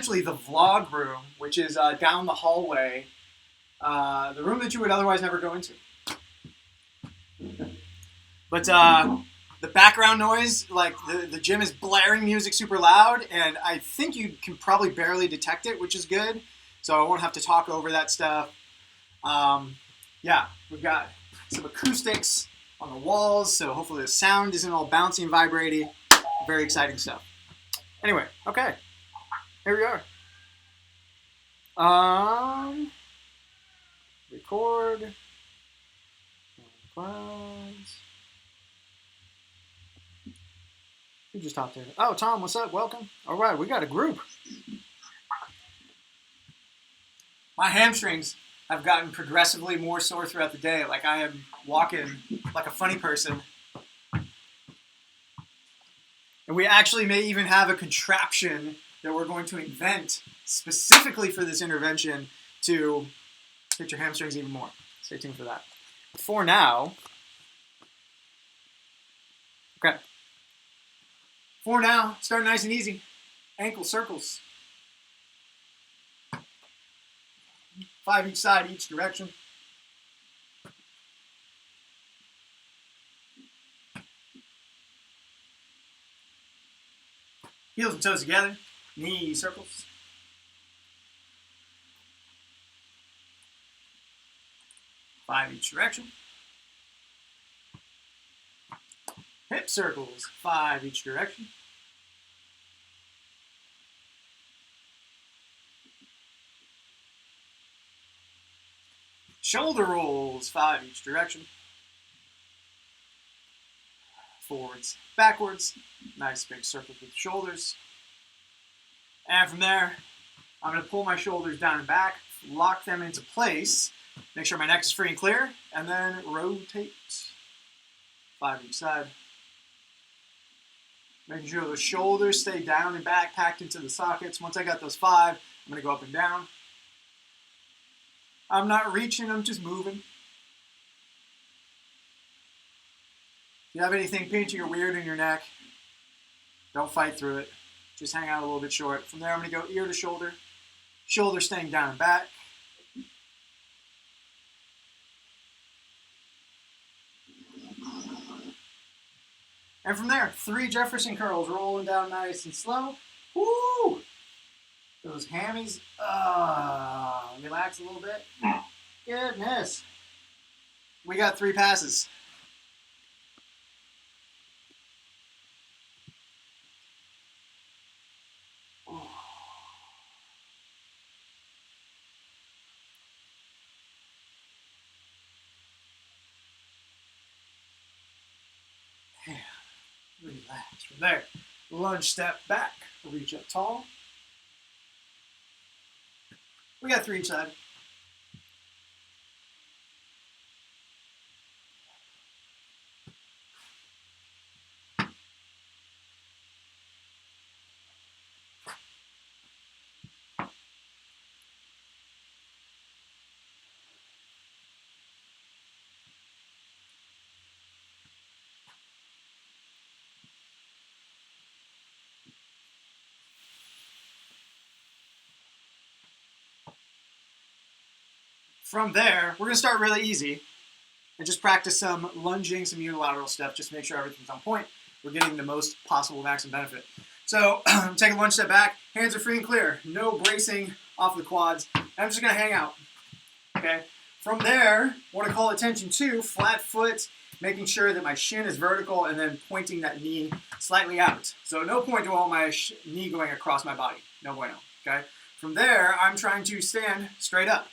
Actually the vlog room, which is down the hallway, the room that you would otherwise never go into. But the background noise, like the gym is blaring music super loud, and I think you can probably barely detect it, which is good. So I won't have to talk over that stuff. Yeah, we've got some acoustics on the walls, so hopefully the sound isn't all bouncy and vibrating. Very exciting stuff. Anyway, okay, here we are. Record. Clouds. Who just hopped in? Oh, Tom, what's up? Welcome. All right, we got a group. My hamstrings have gotten progressively more sore throughout the day. Like I am walking like a funny person. And we actually may even have a contraption that we're going to invent specifically for this intervention to hit your hamstrings even more. Stay tuned for that. For now, okay. For now, start nice and easy. Ankle circles. 5 each side, each direction. Heels and toes together. Knee circles. Five each direction. Hip circles. 5 each direction. Shoulder rolls. 5 each direction. Forwards, backwards. Nice big circles with the shoulders. And from there, I'm going to pull my shoulders down and back, lock them into place, make sure my neck is free and clear, and then rotate. 5 each side. Making sure those shoulders stay down and back, packed into the sockets. Once I got those 5, I'm going to go up and down. I'm not reaching, I'm just moving. If you have anything pinchy or weird in your neck, don't fight through it. Just hang out a little bit short. From there, I'm going to go ear to shoulder. Shoulder staying down and back. And from there, 3 Jefferson curls, rolling down nice and slow. Woo! Those hammies, relax a little bit. Goodness. We got 3 passes. Relax. From there, lunge step back, reach up tall. We got 3 each side. From there, we're going to start really easy and just practice some lunging, some unilateral stuff, just to make sure everything's on point. We're getting the most possible maximum benefit. So take a lunge step back, hands are free and clear, no bracing off the quads. I'm just going to hang out. Okay. From there, what I call attention to, flat foot, making sure that my shin is vertical and then pointing that knee slightly out. So no point to all my knee going across my body. No bueno. Okay. From there, I'm trying to stand straight up.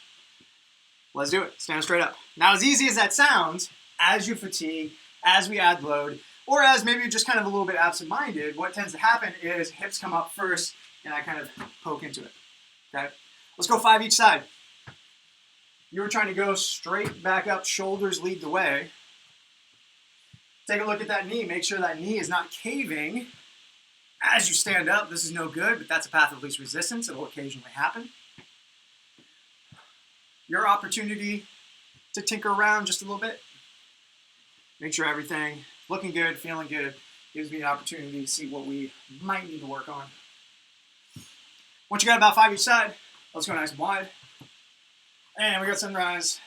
Let's do it. Stand straight up. Now, as easy as that sounds, as you fatigue, as we add load, or as maybe you're just kind of a little bit absent-minded, what tends to happen is hips come up first, and I kind of poke into it. Okay? Let's go 5 each side. You were trying to go straight back up, shoulders lead the way. Take a look at that knee. Make sure that knee is not caving. As you stand up, this is no good, but that's a path of least resistance. It will occasionally happen. Your opportunity to tinker around just a little bit. Make sure everything looking good, feeling good, gives me an opportunity to see what we might need to work on. Once you got about 5 each side, let's go nice and wide. And we got sunrise.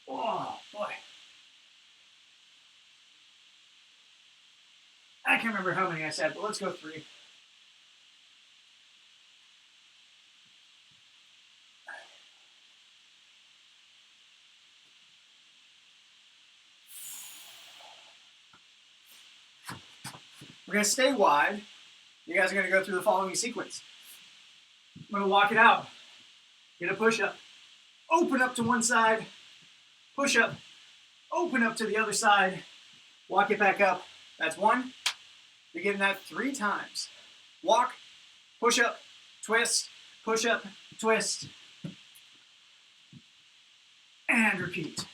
Oh, boy. I can't remember how many I said, but let's go 3. We're going to stay wide. You guys are going to go through the following sequence. I'm going to walk it out. Get a push-up. Open up to one side. Push-up. Open up to the other side. Walk it back up. That's 1. You're getting that 3 times. Walk, push-up, twist, push-up, twist, and repeat.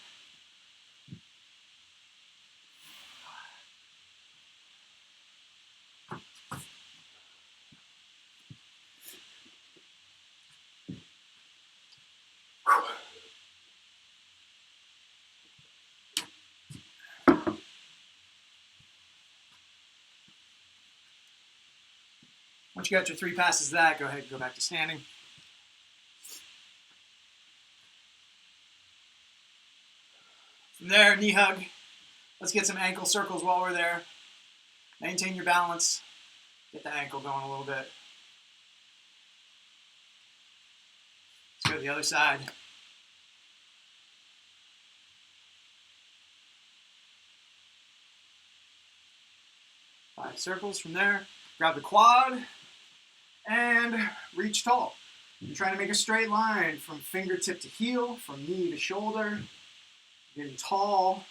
Once you got your 3 passes of that, go ahead and go back to standing. From there, knee hug. Let's get some ankle circles while we're there. Maintain your balance. Get the ankle going a little bit. Let's go to the other side. Five circles from there. Grab the quad and reach tall. You're trying to make a straight line from fingertip to heel, from knee to shoulder. Getting tall.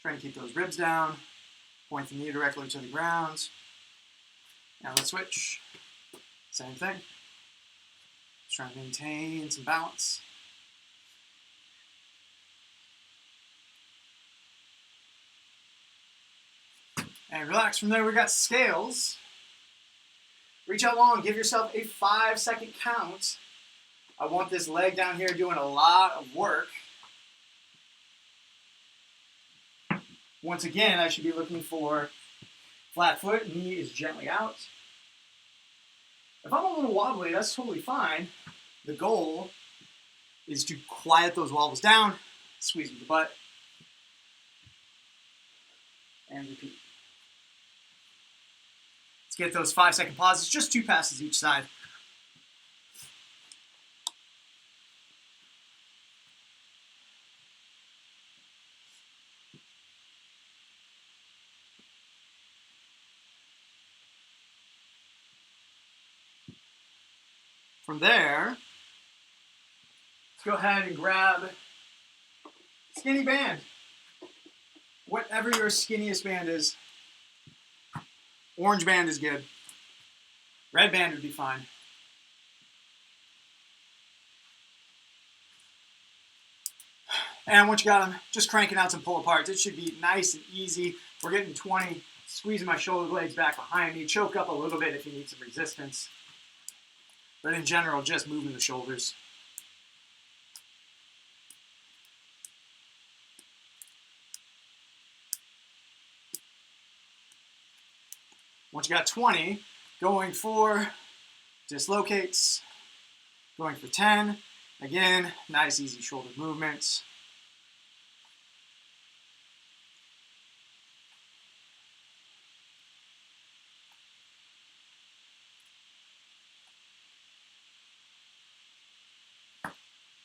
Trying to keep those ribs down. Point the knee directly to the ground. Now let's switch. Same thing. Just trying to maintain some balance. And relax. From there, we got scales. Reach out long. Give yourself a 5-second count. I want this leg down here doing a lot of work. Once again, I should be looking for flat foot. Knee is gently out. If I'm a little wobbly, that's totally fine. The goal is to quiet those wobbles down. Squeeze with the butt. And repeat. Let's get those 5-second pauses, just 2 passes each side. From there, let's go ahead and grab skinny band. Whatever your skinniest band is. Orange band is good. Red band would be fine. And once you got them, just cranking out some pull aparts. It should be nice and easy. We're getting 20, squeezing my shoulder blades back behind me. Choke up a little bit if you need some resistance. But in general, just moving the shoulders. Once you got 20, going for dislocates, going for 10. Again, nice easy shoulder movements.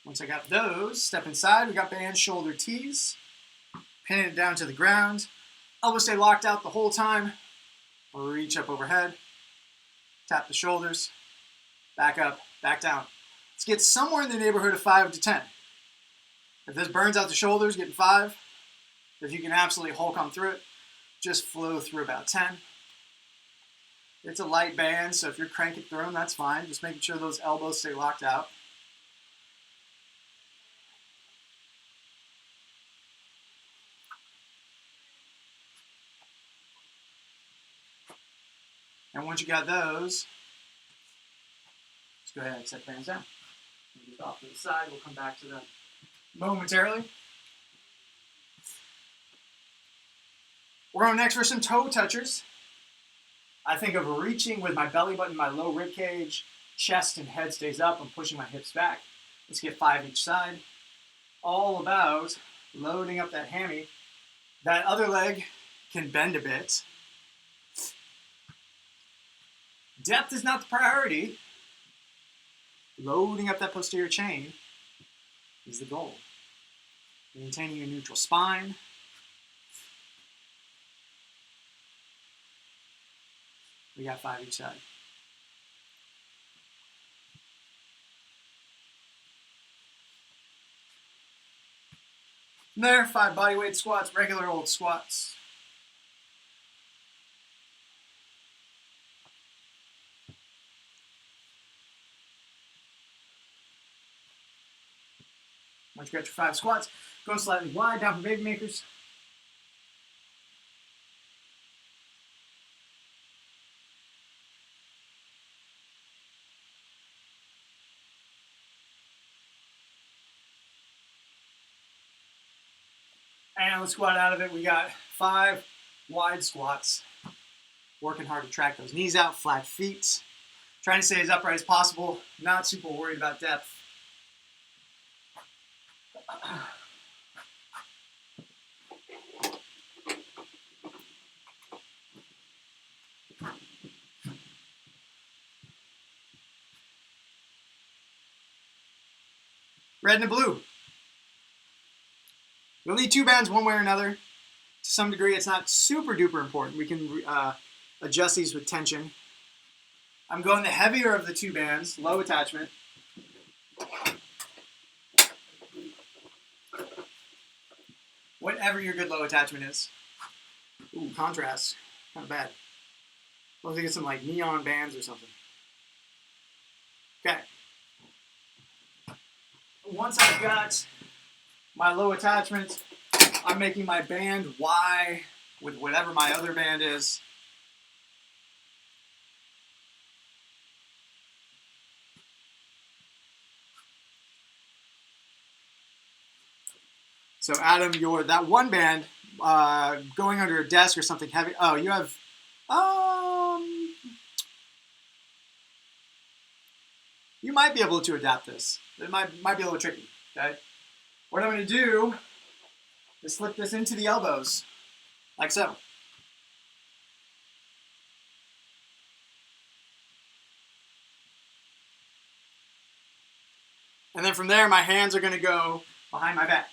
Once I got those, step inside. We got band shoulder tees. Pin it down to the ground. Elbows stay locked out the whole time. Reach up overhead. Tap the shoulders. Back up, back down. Let's get somewhere in the neighborhood of 5 to 10. If this burns out the shoulders, getting 5. If you can absolutely Hulk on through it, just flow through about 10. It's a light band, so if you're cranking through them, that's fine. Just making sure those elbows stay locked out. And once you got those, let's go ahead and set bands down. Just off to the side, we'll come back to them momentarily. We're going next for some toe touchers. I think of reaching with my belly button, my low rib cage, chest and head stays up. I'm pushing my hips back. Let's get 5 each side. All about loading up that hammy. That other leg can bend a bit. Depth is not the priority. Loading up that posterior chain is the goal. Maintaining a neutral spine. We got 5 each side. From there, 5 bodyweight squats, regular old squats. Once you got your 5 squats, going slightly wide, down for baby makers. And let's squat out of it. We got 5 wide squats. Working hard to track those knees out, flat feet. Trying to stay as upright as possible. Not super worried about depth. Red and blue. You'll need 2 bands one way or another. To some degree, it's not super duper important. We can adjust these with tension. I'm going the heavier of the 2 bands, low attachment. Whatever your good low attachment is. Ooh, contrast. Kind of bad. I'll have to get some like neon bands or something. Okay. Once I've got my low attachment, I'm making my band Y with whatever my other band is. So Adam, that one band going under a desk or something heavy. Oh, you have you might be able to adapt this. It might be a little tricky. Okay. What I'm going to do is slip this into the elbows, like so. And then from there, my hands are going to go behind my back.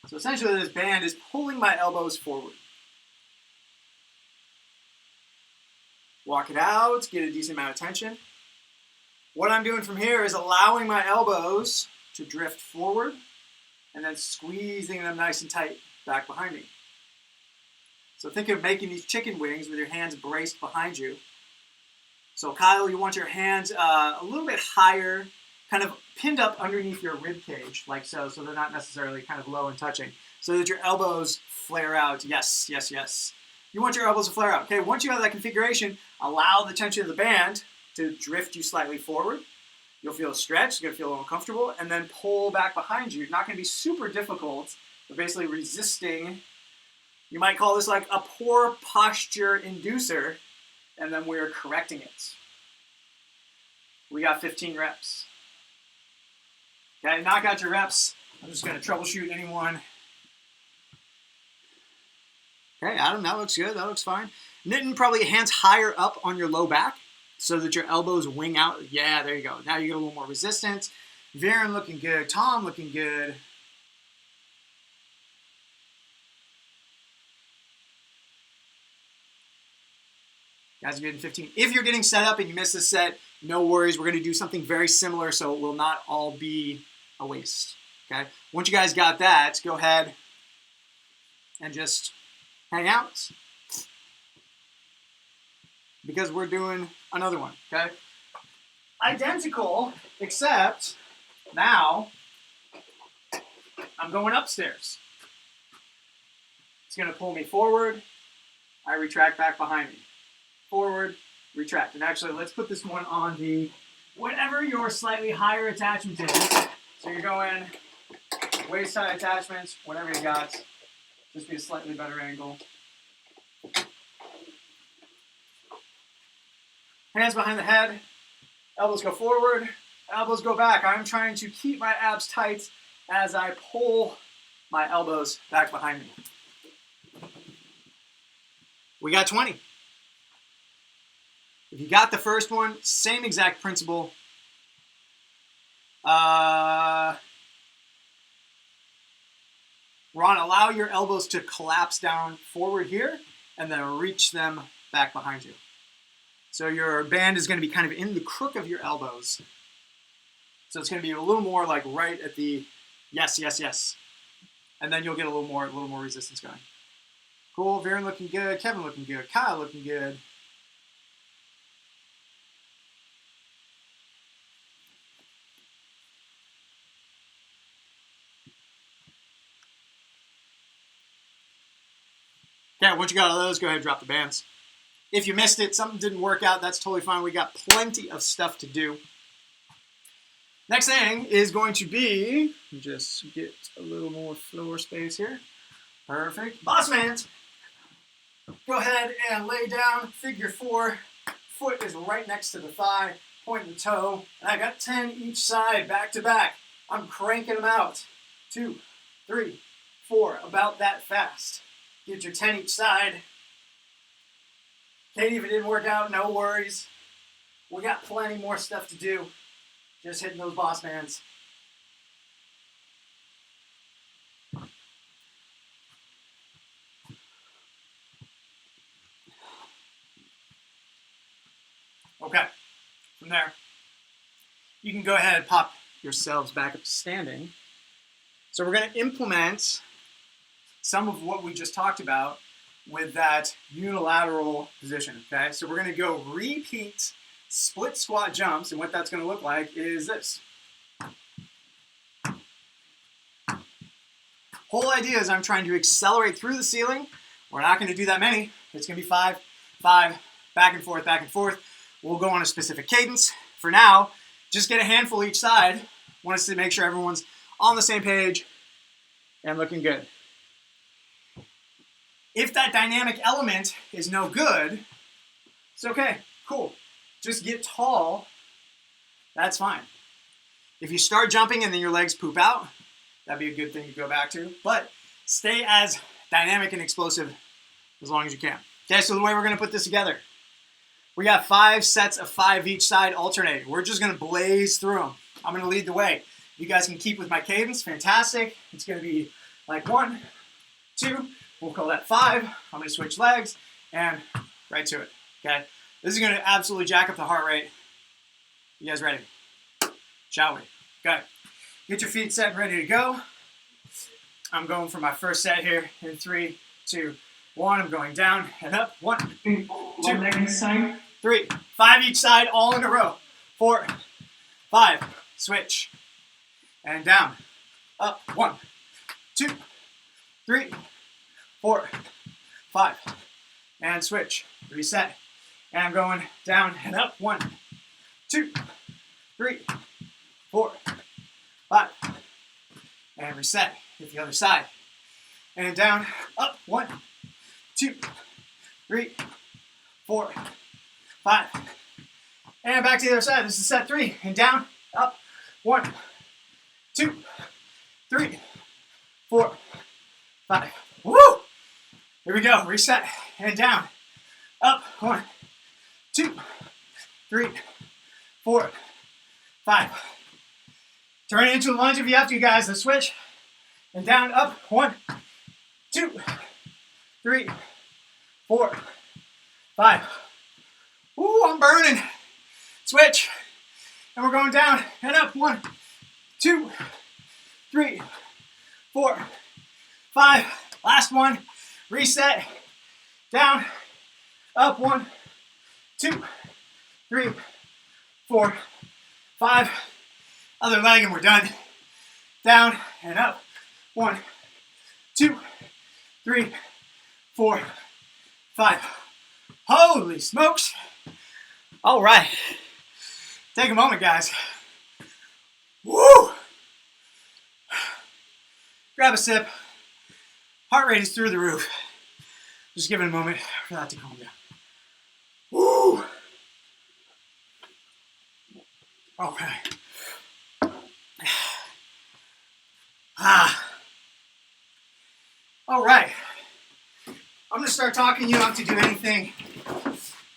So essentially, this band is pulling my elbows forward. Walk it out, get a decent amount of tension. What I'm doing from here is allowing my elbows to drift forward and then squeezing them nice and tight back behind me. So think of making these chicken wings with your hands braced behind you. So Kyle, you want your hands a little bit higher, kind of pinned up underneath your rib cage, like so they're not necessarily kind of low and touching, so that your elbows flare out. Yes, yes, yes. You want your elbows to flare out. Okay, once you have that configuration, allow the tension of the band to drift you slightly forward. You'll feel a stretch, you're gonna feel a little uncomfortable, and then pull back behind you. It's not gonna be super difficult, but basically resisting. You might call this like a poor posture inducer, and then we're correcting it. We got 15 reps. Okay, knock out your reps. I'm just gonna troubleshoot anyone. Okay, Adam, that looks good, that looks fine. Knitting probably hands higher up on your low back so that your elbows wing out. Yeah, there you go. Now you get a little more resistance. Viren looking good. Tom looking good. Guys are getting 15. If you're getting set up and you miss this set, no worries. We're going to do something very similar so it will not all be a waste. Okay. Once you guys got that, go ahead and just hang out, because we're doing another one, okay? Identical, except now I'm going upstairs. It's gonna pull me forward. I retract back behind me. Forward, retract. And actually, let's put this one on the, whatever your slightly higher attachment is. So you're going waist high attachments, whatever you got. Just be a slightly better angle. Hands behind the head, elbows go forward, elbows go back. I'm trying to keep my abs tight as I pull my elbows back behind me. We got 20. If you got the first one, same exact principle. Ron, allow your elbows to collapse down forward here and then reach them back behind you. So your band is going to be kind of in the crook of your elbows. So it's going to be a little more like right at the yes, yes, yes. And then you'll get a little more resistance going. Cool, Viren looking good, Kevin looking good, Kyle looking good. Okay, once you got all those, go ahead and drop the bands. If you missed it, something didn't work out, that's totally fine. We got plenty of stuff to do. Next thing is going to be, just get a little more floor space here. Perfect. Boss man's. Go ahead and lay down, figure 4. Foot is right next to the thigh, point the toe, and I got 10 each side, back to back. I'm cranking them out. 2, 3, 4, about that fast. Get your 10 each side. Katie, if it didn't work out, no worries. We got plenty more stuff to do. Just hitting those boss bands. Okay, from there, you can go ahead and pop yourselves back up to standing. So we're going to implement some of what we just talked about with that unilateral position, okay? So we're going to go repeat split squat jumps, and what that's going to look like is this. Whole idea is I'm trying to accelerate through the ceiling. We're not going to do that many. It's going to be 5, 5, back and forth, back and forth. We'll go on a specific cadence. For now, just get a handful each side. Want us to make sure everyone's on the same page and looking good. If that dynamic element is no good, it's okay, cool. Just get tall, that's fine. If you start jumping and then your legs poop out, that'd be a good thing to go back to. But stay as dynamic and explosive as long as you can. Okay, so the way we're gonna put this together, we got 5 sets of 5 each side alternating. We're just gonna blaze through them. I'm gonna lead the way. You guys can keep with my cadence, fantastic. It's gonna be like 1, 2, we'll call that 5. I'm gonna switch legs and right to it, okay? This is gonna absolutely jack up the heart rate. You guys ready? Shall we? Okay. Get your feet set and ready to go. I'm going for my first set here in 3, 2, 1. I'm going down and up. 1, 2, 3. 5 each side, all in a row. 4, 5. Switch. And down. Up. 1, 2, 3, 4, 5. And switch. Reset. And I'm going down and up. 1, 2, 3, 4, 5. And reset. Hit the other side. And down, up. 1, 2, 3, 4, 5. And back to the other side. This is set 3. And down, up. 1, 2, 3, 4, 5. Woo! Here we go. Reset. And down. Up. 1, 2, 3, 4, 5. Turn it into a lunge if you have to, guys. Let's switch. And down, up. 1, 2, 3, 4, 5. Ooh, I'm burning. Switch. And we're going down and up. 1, 2, 3, 4, 5. Last one. Reset. Down. Up. 1, 2, 3, 4, 5. Other leg and we're done. Down and up. 1, 2, 3, 4, 5. Holy smokes. All right. Take a moment, guys. Woo! Grab a sip. Heart rate is through the roof. Just give it a moment for that to calm down. Woo! Okay. Ah. All right. I'm going to start talking. You don't have to do anything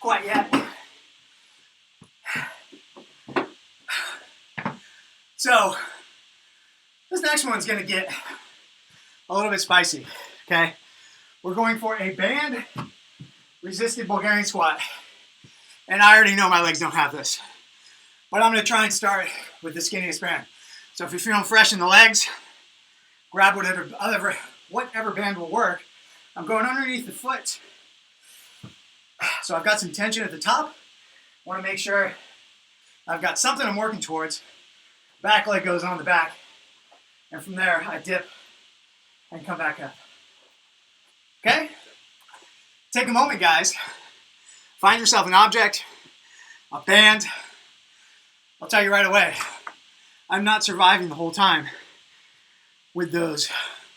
quite yet. So, this next one's going to get a little bit spicy, okay? We're going for a band resisted Bulgarian squat. And I already know my legs don't have this. But I'm going to try and start with the skinniest band. So if you're feeling fresh in the legs, grab whatever band will work. I'm going underneath the foot. So I've got some tension at the top. Want to make sure I've got something I'm working towards. Back leg goes on the back. And from there, I dip and come back up. Okay? Take a moment, guys. Find yourself an object, a band. I'll tell you right away, I'm not surviving the whole time with those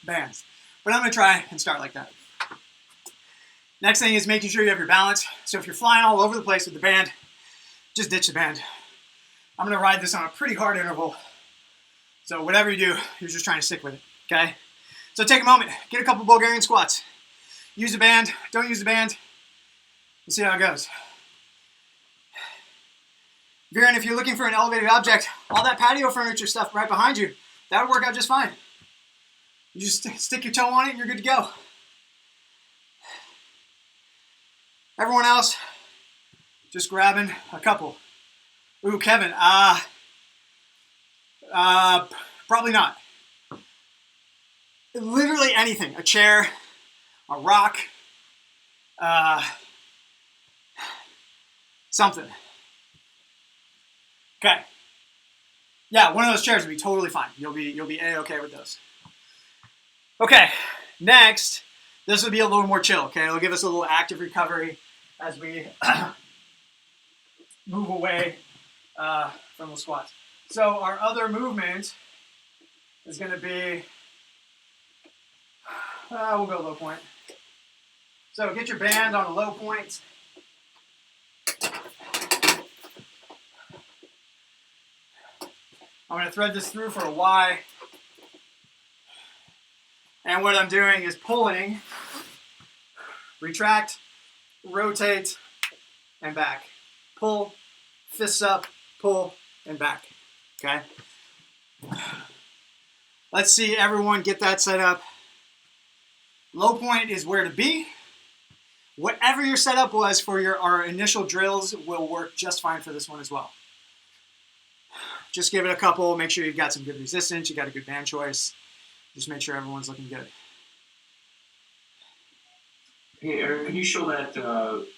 bands. But I'm going to try and start like that. Next thing is making sure you have your balance. So if you're flying all over the place with the band, just ditch the band. I'm going to ride this on a pretty hard interval. So whatever you do, you're just trying to stick with it, okay? So take a moment, get a couple Bulgarian squats. Use the band, don't use the band. We'll see how it goes. Viren, if you're looking for an elevated object, all that patio furniture stuff right behind you, that would work out just fine. You just stick your toe on it and you're good to go. Everyone else, just grabbing a couple. Ooh, Kevin, probably not. Literally anything, a chair, a rock, something. Okay. Yeah, one of those chairs would be totally fine. You'll be A-okay with those. Okay, next, this will be a little more chill, okay? It'll give us a little active recovery as we move away from the squats. So our other movement is going to be, we'll go low point. So get your band on a low point. I'm going to thread this through for a Y. And what I'm doing is pulling, retract, rotate, and back. Pull, fists up, pull, and back. Okay? Let's see everyone get that set up. Low point is where to be. Whatever your setup was for our initial drills will work just fine for this one as well. Just give it a couple. Make sure you've got some good resistance. You got a good band choice. Just make sure everyone's looking good. Hey, Eric, can you show that,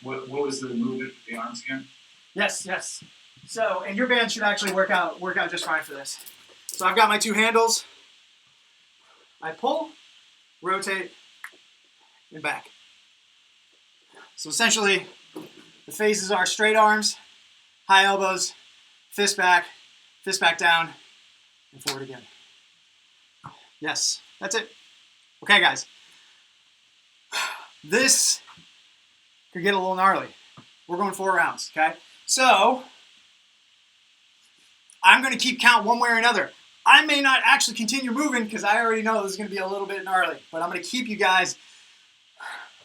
what was the movement with the arms again? Yes. So, and your band should actually work out just fine for this. So I've got my two handles. I pull, rotate, and back. So essentially, the phases are straight arms, high elbows, fist back down, and forward again. Yes, that's it. Okay, guys. This could get a little gnarly. We're going 4 rounds, okay? So, I'm going to keep count one way or another. I may not actually continue moving because I already know this is going to be a little bit gnarly, but I'm going to keep you guys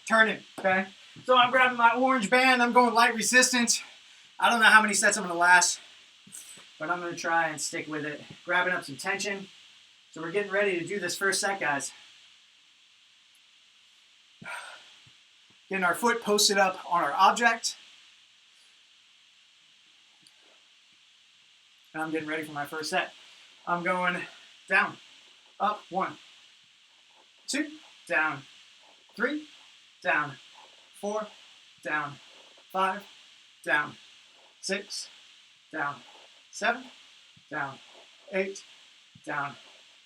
turning, okay? So I'm grabbing my orange band. I'm going light resistance. I don't know how many sets I'm going to last, but I'm going to try and stick with it. Grabbing up some tension. So we're getting ready to do this first set, guys. Getting our foot posted up on our object. And I'm getting ready for my first set. I'm going down, up, 1, 2, down, 3, down, 4, down, 5, down, 6, down, 7, down, 8, down,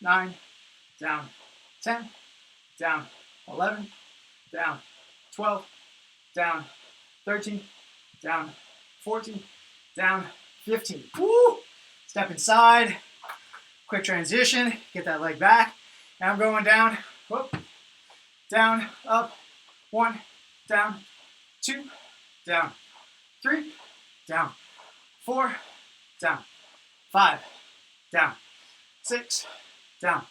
9, down, 10, down, 11, down, 12, down, 13, down, 14, down, 15. Woo! Step inside, quick transition, get that leg back. Now I'm going down, whoop, down, up, 1, down, 2, down, 3, down, 4, down, 5, down. 6, down.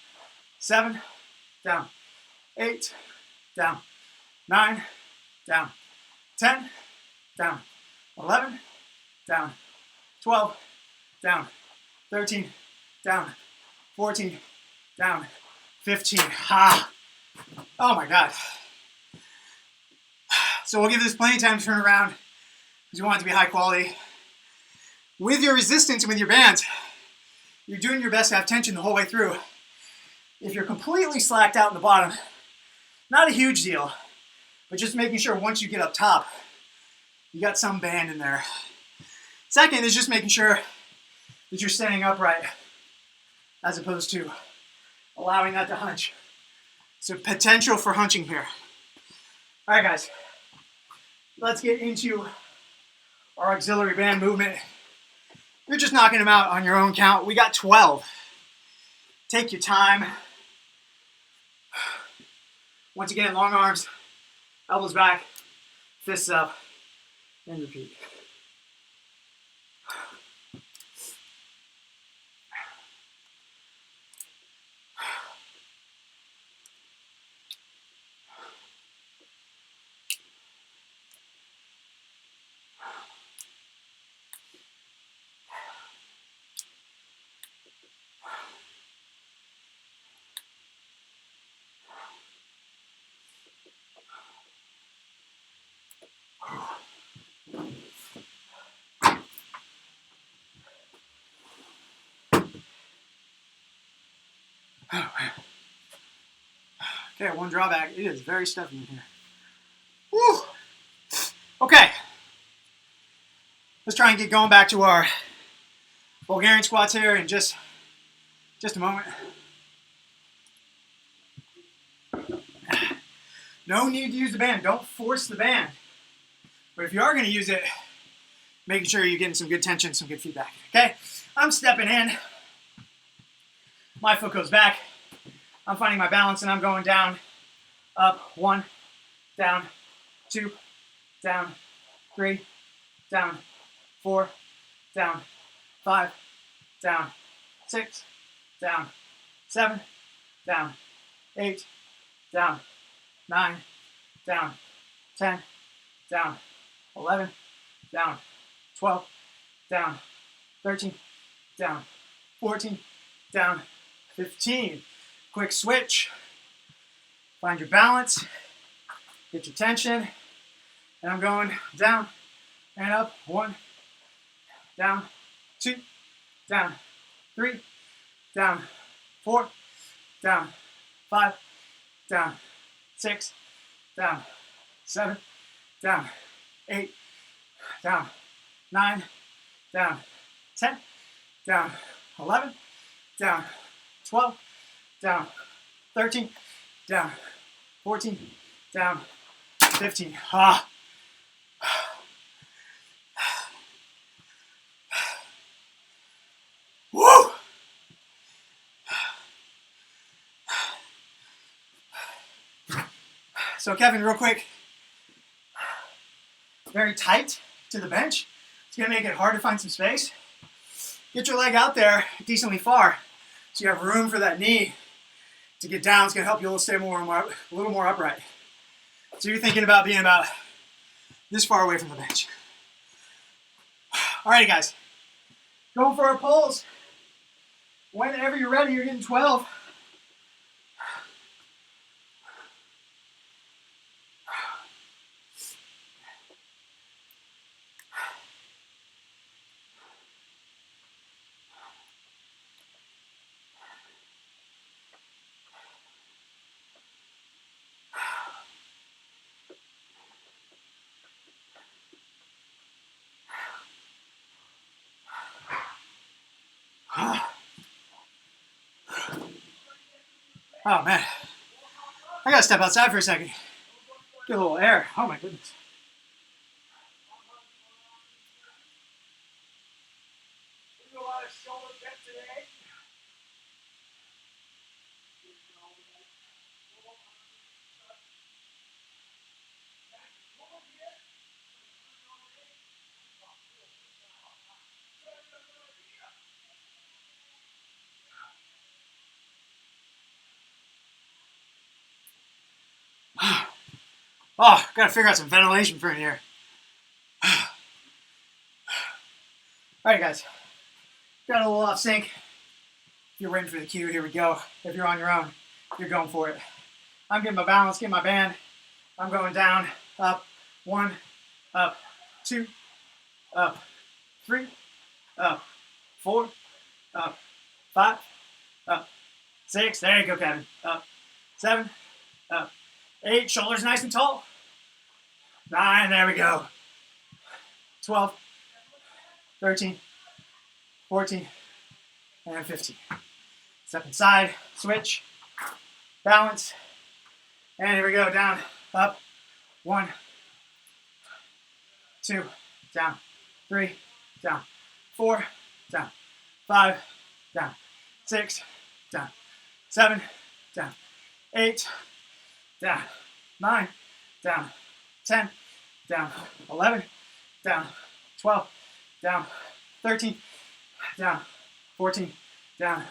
7, down. 8, down. 9, down. 10, down. 11, down. 12, down. 13, down. 14, down. 15. Ah. Oh my God. So we'll give this plenty of time to turn around because you want it to be high quality. With your resistance and with your bands, you're doing your best to have tension the whole way through. If you're completely slacked out in the bottom, not a huge deal, but just making sure once you get up top, you got some band in there. Second is just making sure that you're standing upright as opposed to allowing that to hunch. So potential for hunching here. All right, guys, let's get into our auxiliary band movement. You're just knocking them out on your own count. We got 12. Take your time. Once again, long arms, elbows back, fists up, and repeat. Okay, one drawback. It is very stuffy in here. Woo! Okay. Let's try and get going back to our Bulgarian squats here in just a moment. No need to use the band. Don't force the band. But if you are going to use it, making sure you're getting some good tension, some good feedback. Okay? I'm stepping in. My foot goes back. I'm finding my balance and I'm going down, up, 1, down, 2, down, 3, down, 4, down, 5, down, 6, down, 7, down, 8, down, 9, down, 10, down, 11, down, 12, down, 13, down, 14, down, 15. Quick switch. Find your balance. Get your tension. And I'm going down and up. 1, down, 2, down, 3, down, 4, down, 5, down, 6, down, 7, down, 8, down, 9, down, 10, down, 11, down, 12, down, 13, down, 14, down, 15. Ah. Woo! So Kevin, real quick, very tight to the bench. It's gonna make it hard to find some space. Get your leg out there decently far so you have room for that knee to get down. It's gonna help you stay a little more upright. So you're thinking about being about this far away from the bench. All right, guys, going for our pulls. Whenever you're ready, you're getting 12. Oh man, I gotta step outside for a second. Get a little air. Oh my goodness. A lot of shoulder depth today. Oh, gotta figure out some ventilation for in here. All right, guys. Got a little off sync. If you're waiting for the cue, here we go. If you're on your own, you're going for it. I'm getting my balance, getting my band. I'm going down, up, 1, up, 2, up, 3, up, 4, up, 5, up, 6. There you go, Kevin. Up, 7, up, 8. Shoulders nice and tall. 9. There we go. 12, 13, 14, and 15. Step inside, switch, balance, and here we go, down, up, 1, 2, down, 3, down, 4, down, 5, down, 6, down, 7, down, 8, down, 9, down, 10, down, 11, down, 12, down, 13, down, 14, down,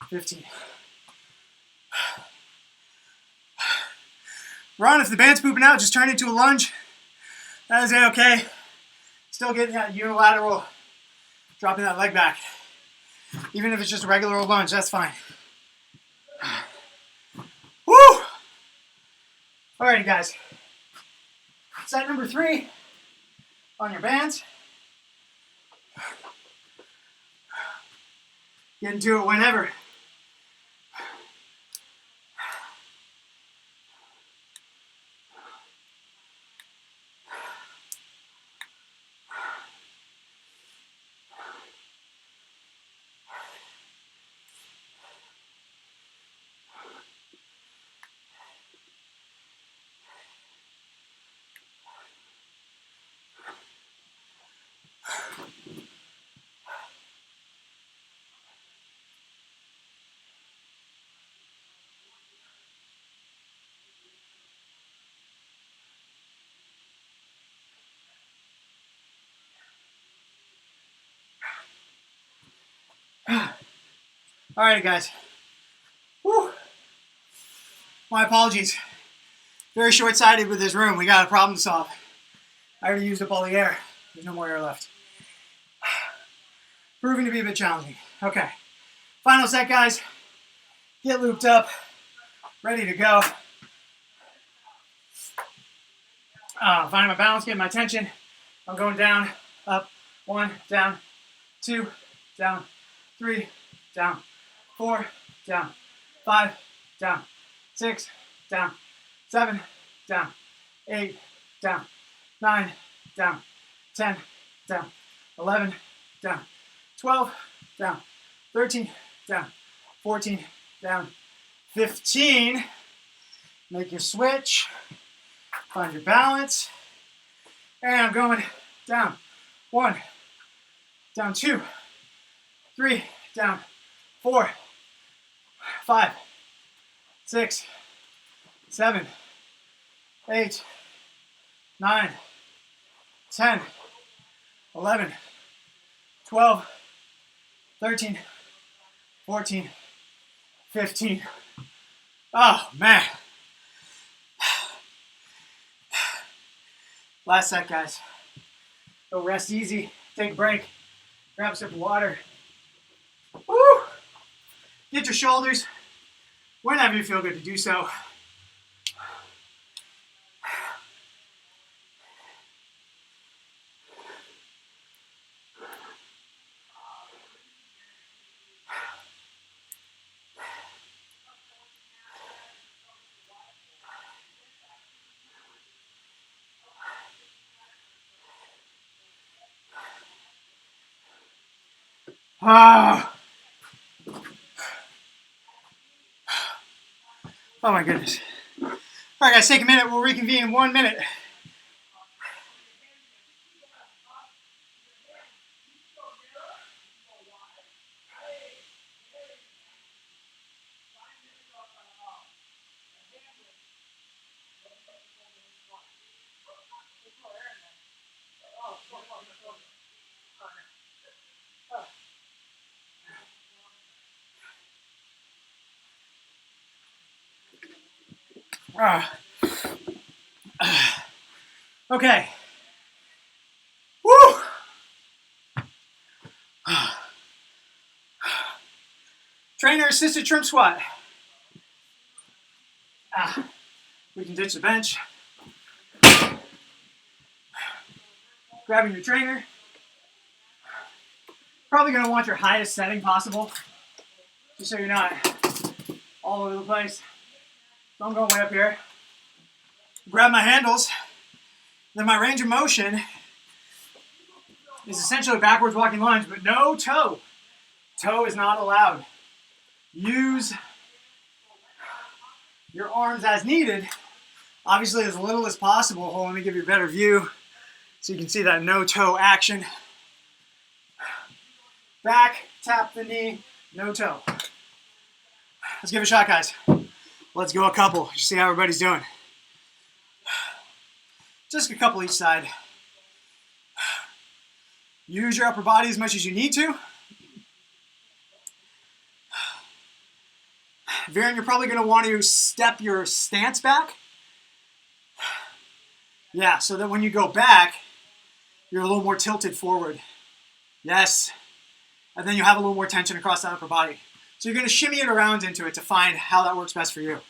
15. Ron, if the band's pooping out, just turn it into a lunge. That is okay. Still getting that unilateral, dropping that leg back. Even if it's just a regular old lunge, that's fine. Woo! Alrighty, guys. Set number 3 on your bands. Get into it whenever. Alright, guys. Woo. My apologies. Very short-sighted with this room. We got a problem to solve. I already used up all the air. There's no more air left. Proving to be a bit challenging. Okay. Final set, guys. Get looped up. Ready to go. Finding my balance, getting my tension. I'm going down, up, 1, down, 2, down, 3, down, 4, down, 5, down, 6, down, 7, down, 8, down, 9, down, 10, down, 11, down, 12, down, 13, down, 14, down, 15. Make your switch. Find your balance. And I'm going down. 1, down 2, 3, down 4, 5, 6, 7, 8, 9, 10, 11, 12, 13, 14, 15. Oh, man. Last set, guys. Go rest easy. Take a break. Grab a sip of water. Woo! Get your shoulders whenever you feel good to do so. Ah. Oh my goodness. All right, guys, take a minute. We'll reconvene in 1 minute. Ah. Okay. Woo! Trainer assisted trim squat. We can ditch the bench. Grabbing your trainer. Probably going to want your highest setting possible, just so you're not all over the place. So I'm going way up here. Grab my handles. Then my range of motion is essentially backwards walking lunge, but no toe. Toe is not allowed. Use your arms as needed. Obviously as little as possible. Hold on, let me give you a better view so you can see that no toe action. Back, tap the knee, no toe. Let's give it a shot, guys. Let's go a couple. See how everybody's doing. Just a couple each side. Use your upper body as much as you need to. Viren, you're probably going to want to step your stance back. Yeah, so that when you go back, you're a little more tilted forward. Yes. And then you have a little more tension across that upper body. So you're going to shimmy it around into it to find how that works best for you.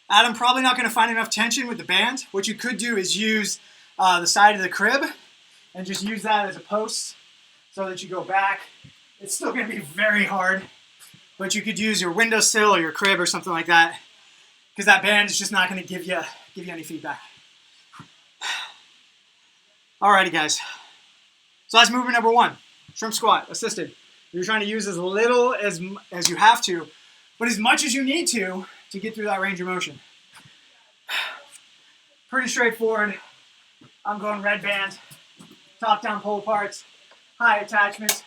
Adam, probably not going to find enough tension with the band. What you could do is use the side of the crib and just use that as a post so that you go back. It's still going to be very hard, but you could use your windowsill or your crib or something like that, because that band is just not going to give you any feedback. Alrighty, guys. So that's movement number 1, shrimp squat, assisted. You're trying to use as little as you have to, but as much as you need to get through that range of motion. Pretty straightforward. I'm going red band, top down pull aparts, high attachments.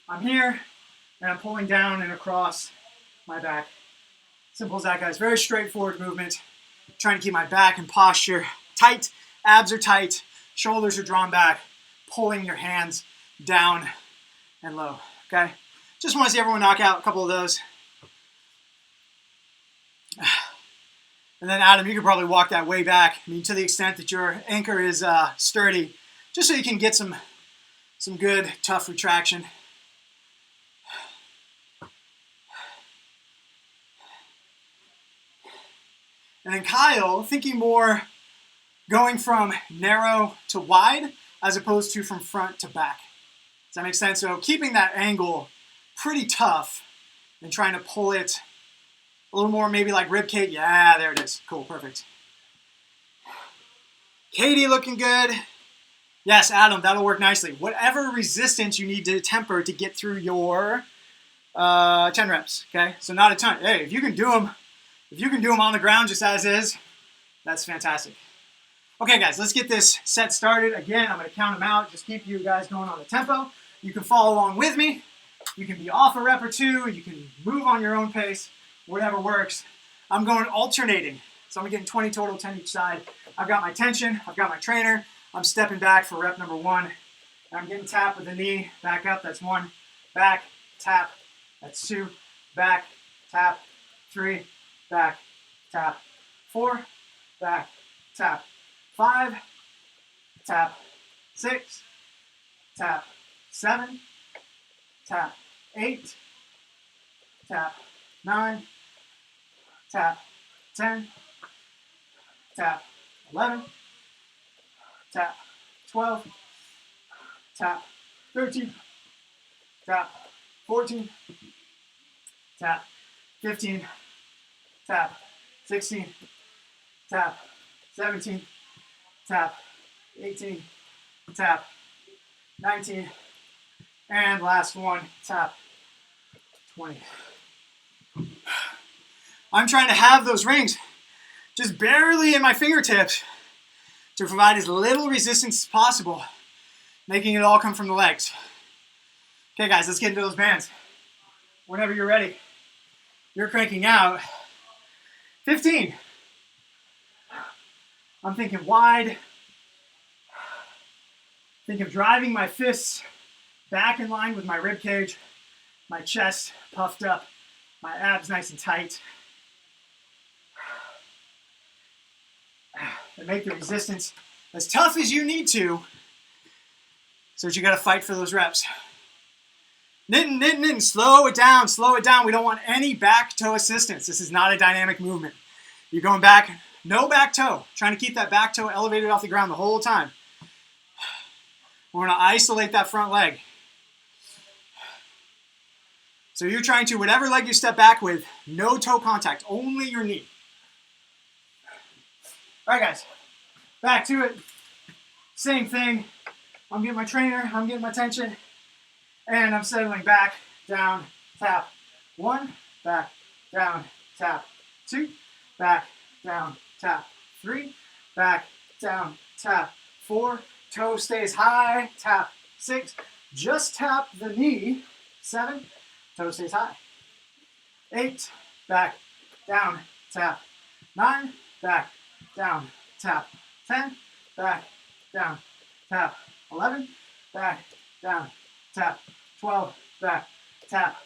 I'm here and I'm pulling down and across my back. Simple as that, guys. Very straightforward movement. Trying to keep my back and posture tight. Abs are tight. Shoulders are drawn back. Pulling your hands down and low. Okay? Just want to see everyone knock out a couple of those. And then Adam, you could probably walk that way back. I mean, to the extent that your anchor is sturdy, just so you can get some good, tough retraction. And then Kyle, thinking more going from narrow to wide as opposed to from front to back. Does that make sense? So keeping that angle pretty tough and trying to pull it a little more maybe like rib cage. Yeah, there it is. Cool, perfect. Katie looking good. Yes, Adam, that'll work nicely. Whatever resistance you need to temper to get through your 10 reps, okay? So not a ton. Hey, if you can do them on the ground just as is, that's fantastic. Okay, guys, let's get this set started. Again, I'm going to count them out. Just keep you guys going on the tempo. You can follow along with me. You can be off a rep or two. You can move on your own pace, whatever works. I'm going alternating. So I'm getting 20 total, 10 each side. I've got my tension. I've got my trainer. I'm stepping back for rep number 1. And I'm getting tapped with the knee. Back up, that's 1. Back, tap, that's 2. Back, tap, 3. Back, tap, 4. Back, tap, 5. Tap, 6. Tap, 7. Tap, 8. Tap, 9. Tap, 10. Tap, 11. Tap, 12. Tap, 13. Tap, 14. Tap, 15. Tap, 16. Tap, 17. Tap, 18. Tap, 19. And last one, tap, 20. I'm trying to have those rings just barely in my fingertips to provide as little resistance as possible, making it all come from the legs. Okay, guys, let's get into those bands. Whenever you're ready, you're cranking out 15. I'm thinking wide. Think of driving my fists back in line with my rib cage, my chest puffed up, my abs nice and tight. and make the resistance as tough as you need to, so that you got to fight for those reps. Knitting, knitting, knitting. Slow it down, slow it down. We don't want any back toe assistance. This is not a dynamic movement. You're going back, no back toe. Trying to keep that back toe elevated off the ground the whole time. We're going to isolate that front leg. So you're trying to, whatever leg you step back with, no toe contact, only your knee. All right, guys, back to it. Same thing. I'm getting my trainer, I'm getting my tension, and I'm settling back, down, tap. 1, back, down, tap. 2, back, down, tap. 3, back, down, tap. 4, toe stays high, tap. 6, just tap the knee. 7, toe stays high. 8, back, down, tap. 9, back, down, tap. 10, back, down, tap. 11, back, down, tap. 12, back, tap.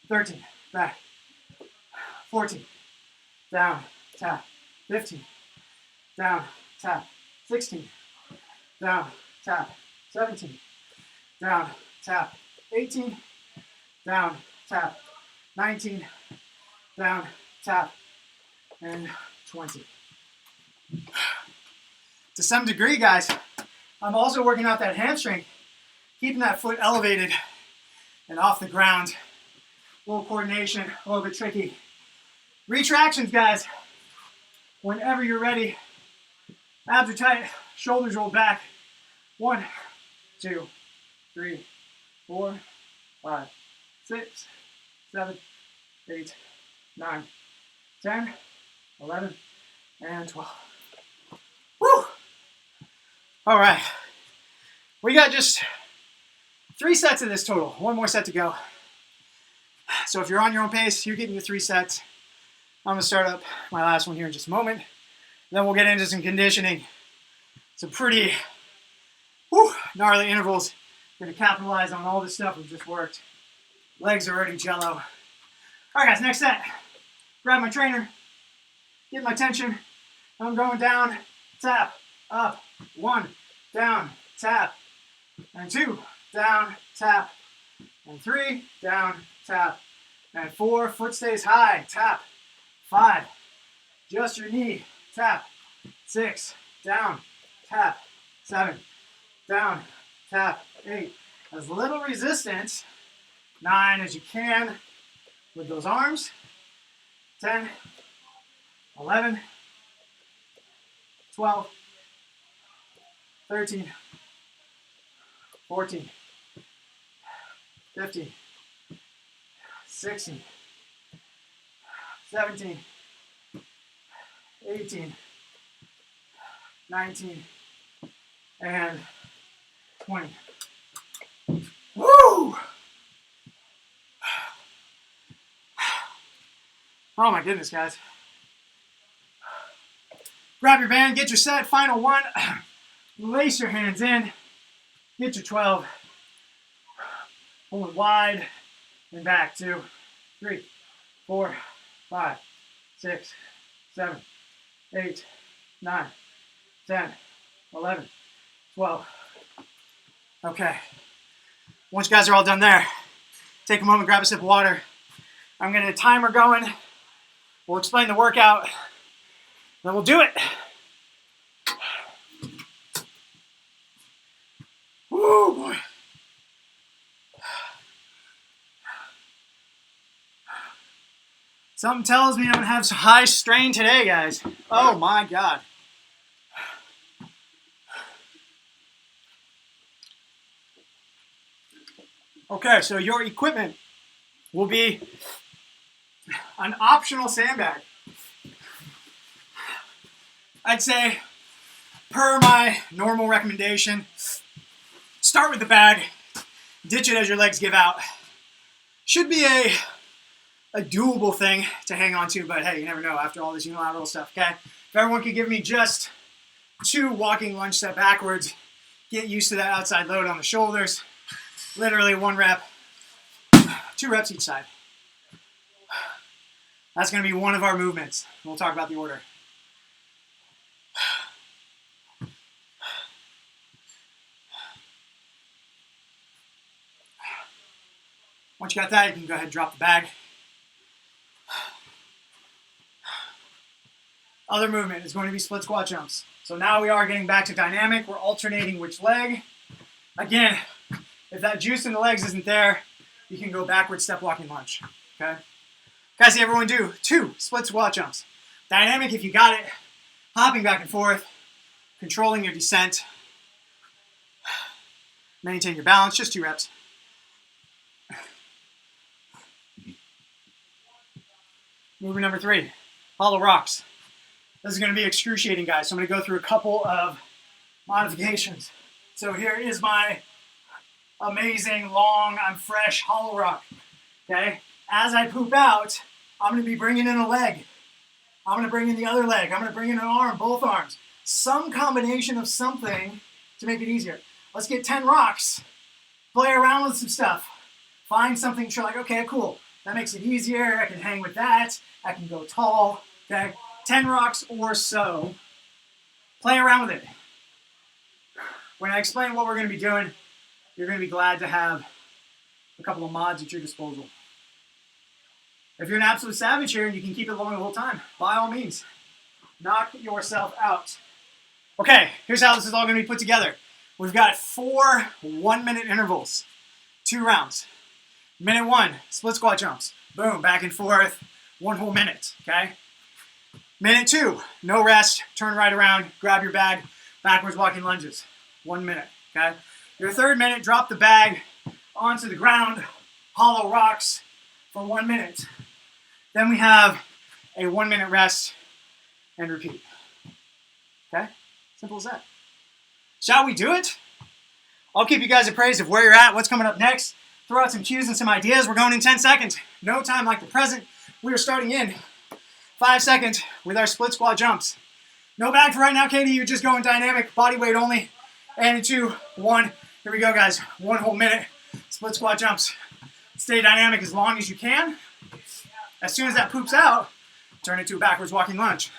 13, back. 14, down, tap. 15, down, tap. 16, down, tap. 17, down, tap. 18, down, tap. 19, down, tap. And 20. To some degree, guys, I'm also working out that hamstring, keeping that foot elevated and off the ground. A little coordination, a little bit tricky. Retractions, guys. Whenever you're ready. Abs are tight, shoulders rolled back. 1, 2, 3, 4, 5, 6, 7, 8, 9, 10, 11, and 12. Woo! All right. We got just 3 sets of this total. 1 more set to go. So if you're on your own pace, you're getting your 3 sets. I'm gonna start up my last one here in just a moment. Then we'll get into some conditioning. Some pretty gnarly intervals. We're gonna capitalize on all this stuff we've just worked. Legs are already jello. All right, guys, next set. Grab my trainer, get my tension. I'm going down, tap, up. 1, down, tap. And 2, down, tap. And 3, down, tap. And 4, foot stays high, tap. 5, just your knee, tap. 6, down, tap. 7, down, tap. 8, as little resistance. 9 as you can with those arms. 10, 11, 12, 13, 14, 15, 16, 17, 18, 19, and 20. Woo! Oh my goodness, guys. Grab your band, get your set, final one. Lace your hands in, get your 12. Pull it wide and back. 2, 3, 4, 5, 6, 7, 8, 9, 10, 11, 12. Okay. Once you guys are all done there, take a moment, grab a sip of water. I'm going to get a timer going. We'll explain the workout. Then we'll do it. Woo, boy. Something tells me I'm going to have some high strain today, guys. Oh, my God. Okay, so your equipment will be an optional sandbag. I'd say, per my normal recommendation, start with the bag, ditch it as your legs give out. Should be a doable thing to hang on to, but hey, you never know after all this unilateral stuff, okay? If everyone could give me just 2 walking lunge set backwards, get used to that outside load on the shoulders, literally 1 rep, 2 reps each side. That's going to be one of our movements. We'll talk about the order. Once you got that, you can go ahead and drop the bag. Other movement is going to be split squat jumps. So now we are getting back to dynamic. We're alternating which leg. Again, if that juice in the legs isn't there, you can go backward step walking lunge. Okay? Guys, see everyone do 2 split squat jumps. Dynamic if you got it. Hopping back and forth. Controlling your descent. Maintain your balance. Just 2 reps. Movement number 3. Hollow rocks. This is going to be excruciating, guys. So I'm going to go through a couple of modifications. So here is my amazing, long, I'm fresh hollow rock. Okay? As I poop out, I'm going to be bringing in a leg. I'm going to bring in the other leg. I'm going to bring in an arm, both arms. Some combination of something to make it easier. Let's get 10 rocks. Play around with some stuff. Find something you're like, okay, cool. That makes it easier. I can hang with that. I can go tall. Okay? 10 rocks or so. Play around with it. When I explain what we're going to be doing, you're going to be glad to have a couple of mods at your disposal. If you're an absolute savage here and you can keep it long the whole time, by all means, knock yourself out. Okay, here's how this is all going to be put together. We've got 4 1-minute intervals, 2 rounds. Minute 1, split squat jumps. Boom, back and forth, 1 whole minute, okay? Minute 2, no rest, turn right around, grab your bag, backwards walking lunges. 1 minute, okay? Your 3rd minute, drop the bag onto the ground, hollow rocks for 1 minute. Then we have a 1-minute rest and repeat. Okay? Simple as that. Shall we do it? I'll keep you guys appraised of where you're at, what's coming up next. Throw out some cues and some ideas. We're going in 10 seconds. No time like the present. We are starting in 5 seconds with our split squat jumps. No bag for right now, Katie. You're just going dynamic, body weight only. And in 2, 1. Here we go, guys. 1 whole minute. Split squat jumps. Stay dynamic as long as you can. As soon as that poops out, turn it to a backwards walking lunge.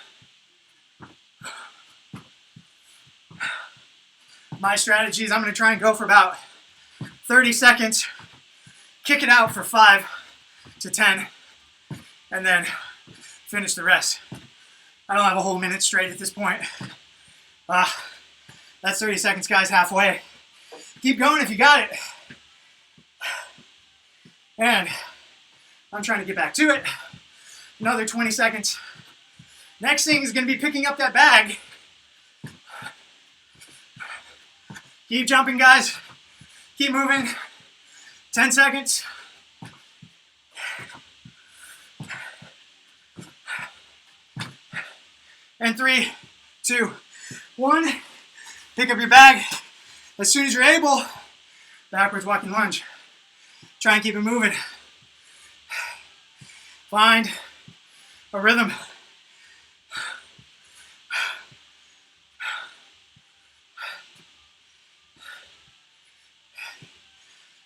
My strategy is I'm going to try and go for about 30 seconds, kick it out for 5 to 10, and then finish the rest. I don't have a whole minute straight at this point. That's 30 seconds, guys, halfway. Keep going if you got it. And I'm trying to get back to it. Another 20 seconds. Next thing is going to be picking up that bag. Keep jumping, guys. Keep moving. 10 seconds. And 3, 2, 1. Pick up your bag. As soon as you're able, backwards walking lunge. Try and keep it moving. Find a rhythm.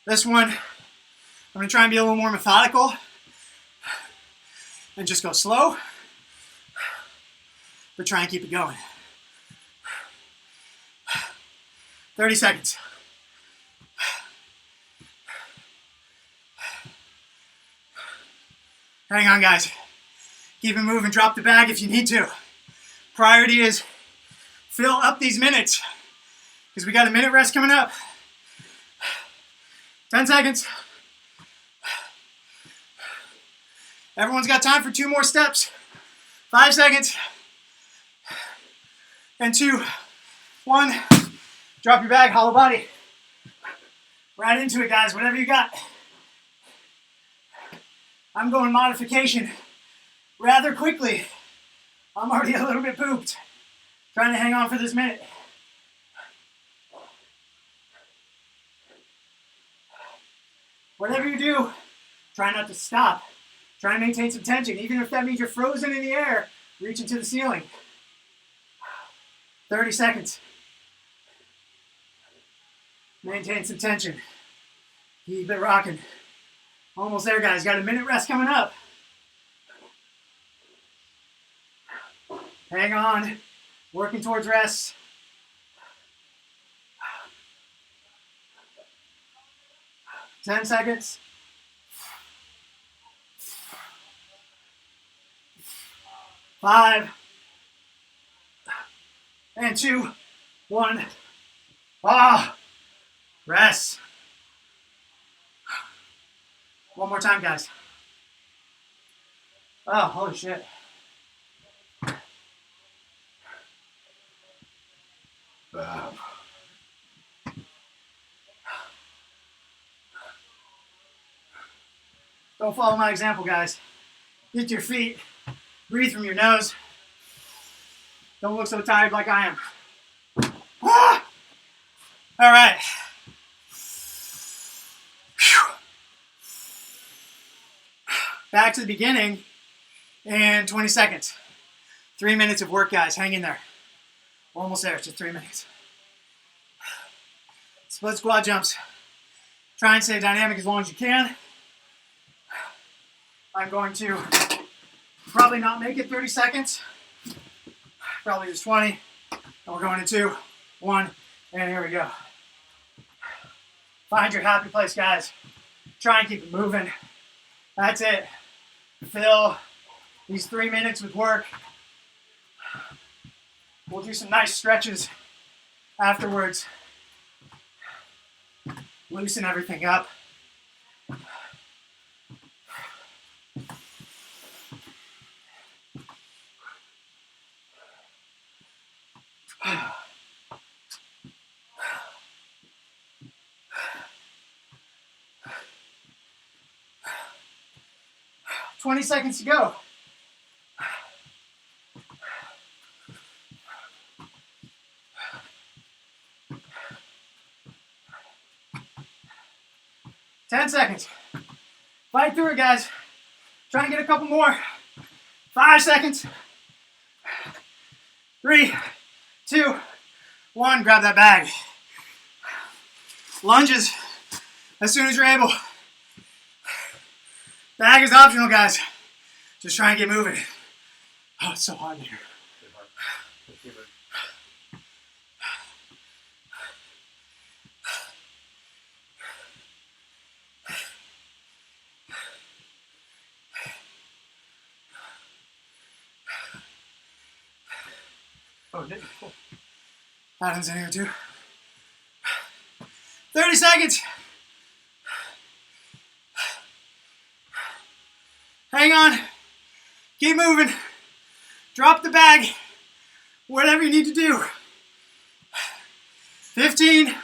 This one, I'm going to try and be a little more methodical and just go slow, but try and keep it going. 30 seconds. Hang on, guys. Keep it moving. Drop the bag if you need to. Priority is fill up these minutes because we got a minute rest coming up. 10 seconds. Everyone's got time for 2 more steps. 5 seconds. And 2, 1. Drop your bag, hollow body. Right into it, guys, whatever you got. I'm going modification rather quickly. I'm already a little bit pooped. Trying to hang on for this minute. Whatever you do, try not to stop. Try and maintain some tension. Even if that means you're frozen in the air, reach into the ceiling. 30 seconds. Maintain some tension. Keep it rocking. Almost there, guys. Got a minute rest coming up. Hang on. Working towards rest. Ten seconds. 5, and 2, 1. Ah, rest. One more time, guys. Oh, holy shit. Don't follow my example, guys. Get to your feet. Breathe from your nose. Don't look so tired like I am. Ah! All right. Whew. Back to the beginning in 20 seconds. 3 minutes of work, guys. Hang in there. We're almost there. It's just 3 minutes. Split squat jumps. Try and stay dynamic as long as you can. I'm going to probably not make it 30 seconds. Probably just 20. And we're going to 2, 1, and here we go. Find your happy place, guys. Try and keep it moving. That's it. Fill these 3 minutes with work. We'll do some nice stretches afterwards. Loosen everything up. "20 seconds to go." "10 seconds. Fight through it, guys. Try and get a couple more. 5 seconds. 3, 2, 1. Grab that bag. Lunges as soon as you're able. Bag is optional, guys. Just try and get moving. Oh, it's so hot in here. Oh, cool. Adam's in here too. 30 seconds. Hang on. Keep moving. Drop the bag. Whatever you need to do. 15.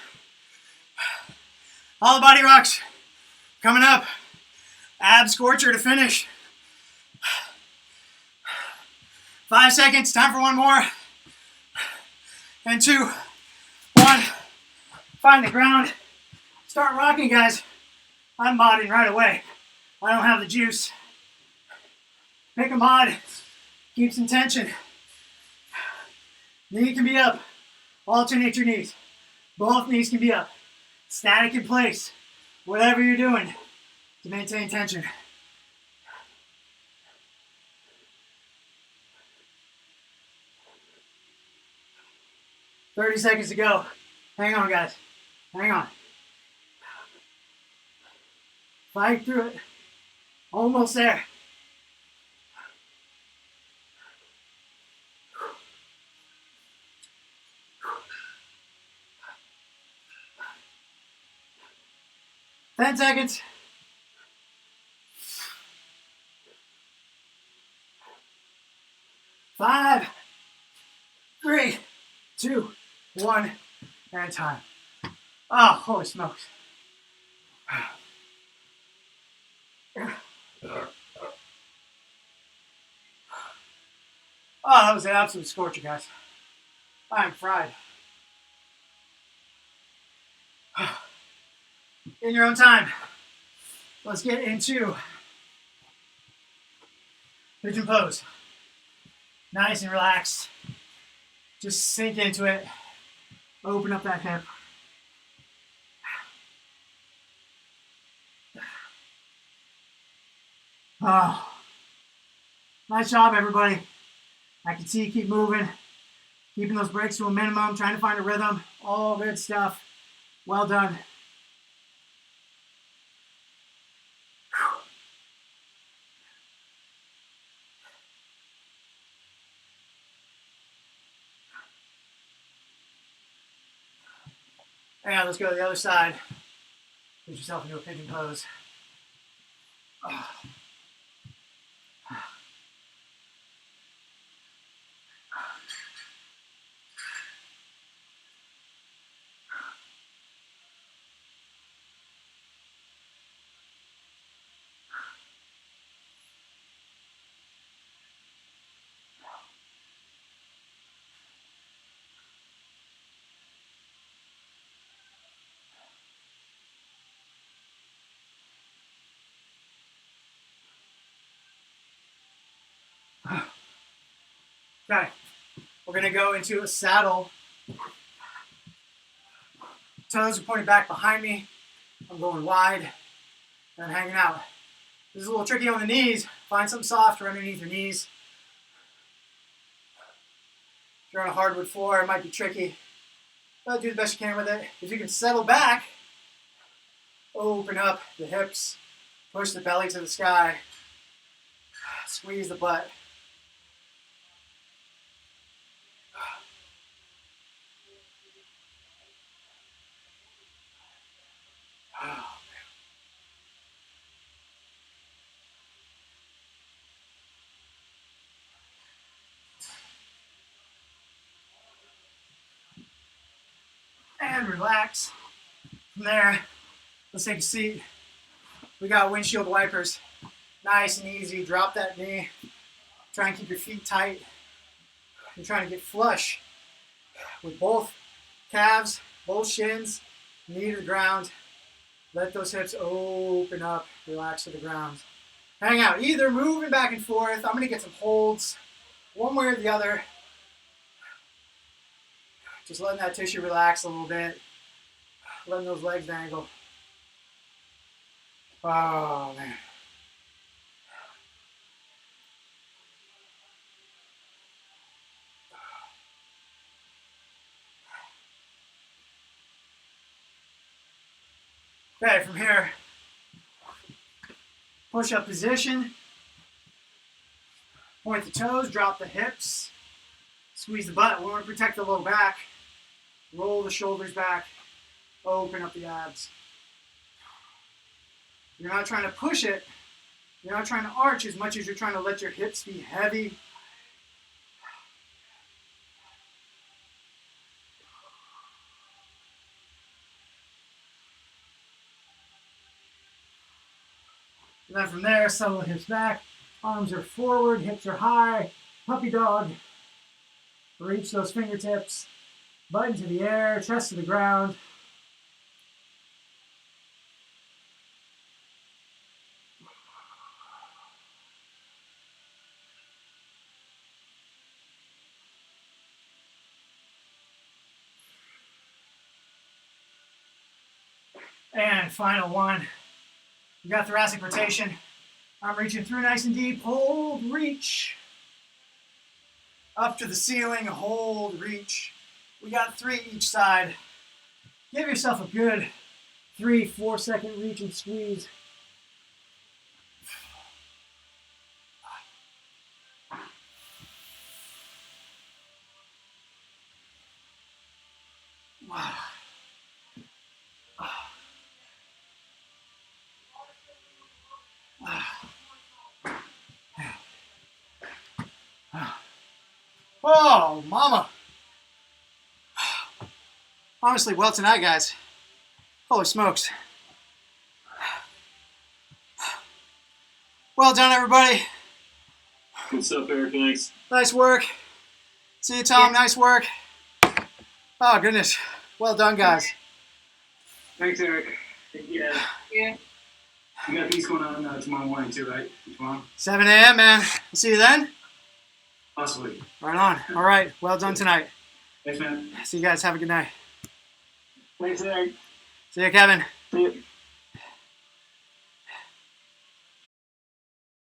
All the body rocks. Coming up. Ab scorcher to finish. 5 seconds. Time for one more. And 2, 1. Find the ground. Start rocking, guys. I'm modding right away. I don't have the juice. Pick a mod. Keep some tension. Knee can be up. Alternate your knees. Both knees can be up. Static in place. Whatever you're doing to maintain tension. "30 seconds to go. Hang on, guys. Hang on. Fight through it. Almost there. "10 seconds. 5, 3, 2, 1, and time. Oh, holy smokes. Oh, that was an absolute scorcher, guys. I am fried. In your own time, let's get into pigeon pose. Nice and relaxed. Just sink into it. Open up that hip. Oh, nice job, everybody. I can see you keep moving, keeping those breaks to a minimum, trying to find a rhythm. All good stuff. Well done. And let's go to the other side. Get yourself into a pigeon pose. Okay, we're gonna go into a saddle. Toes are pointed back behind me. I'm going wide and hanging out. This is a little tricky on the knees. Find something soft or underneath your knees. If you're on a hardwood floor, it might be tricky, but do the best you can with it. If you can settle back, open up the hips, push the belly to the sky, squeeze the butt. And relax. From there, let's take a seat. We got windshield wipers. Nice and easy. Drop that knee. Try and keep your feet tight. You're trying to get flush with both calves, both shins, knee to the ground. Let those hips open up. Relax to the ground. Hang out. Either moving back and forth. I'm going to get some holds one way or the other. Just letting that tissue relax a little bit. Letting those legs dangle. Oh, man. Okay, from here, push-up position. Point the toes, drop the hips. Squeeze the butt. We want to protect the low back. Roll the shoulders back. Open up the abs. You're not trying to push it. You're not trying to arch as much as you're trying to let your hips be heavy. And then from there, settle the hips back. Arms are forward, hips are high. Puppy dog. Reach those fingertips. Butt into the air, chest to the ground. And final one. You got thoracic rotation. I'm reaching through nice and deep. Hold, reach. Up to the ceiling, hold, reach. We got 3 each side. Give yourself a good 3-4 second reach and squeeze. Wow. Oh, mama. Honestly, well tonight, guys. Holy smokes. Well done, everybody. What's up, Eric? Thanks. Nice work. See you, Tom. Nice work. Oh, goodness. Well done, guys. Thanks, Eric. Yeah. Yeah. You got these going on tomorrow morning too, right? Tomorrow? 7 a.m., man. I'll see you then. Possibly. Right on. All right. Well done tonight. Thanks, man. See you guys. Have a good night. Thanks, Eric. See you, Kevin. See you.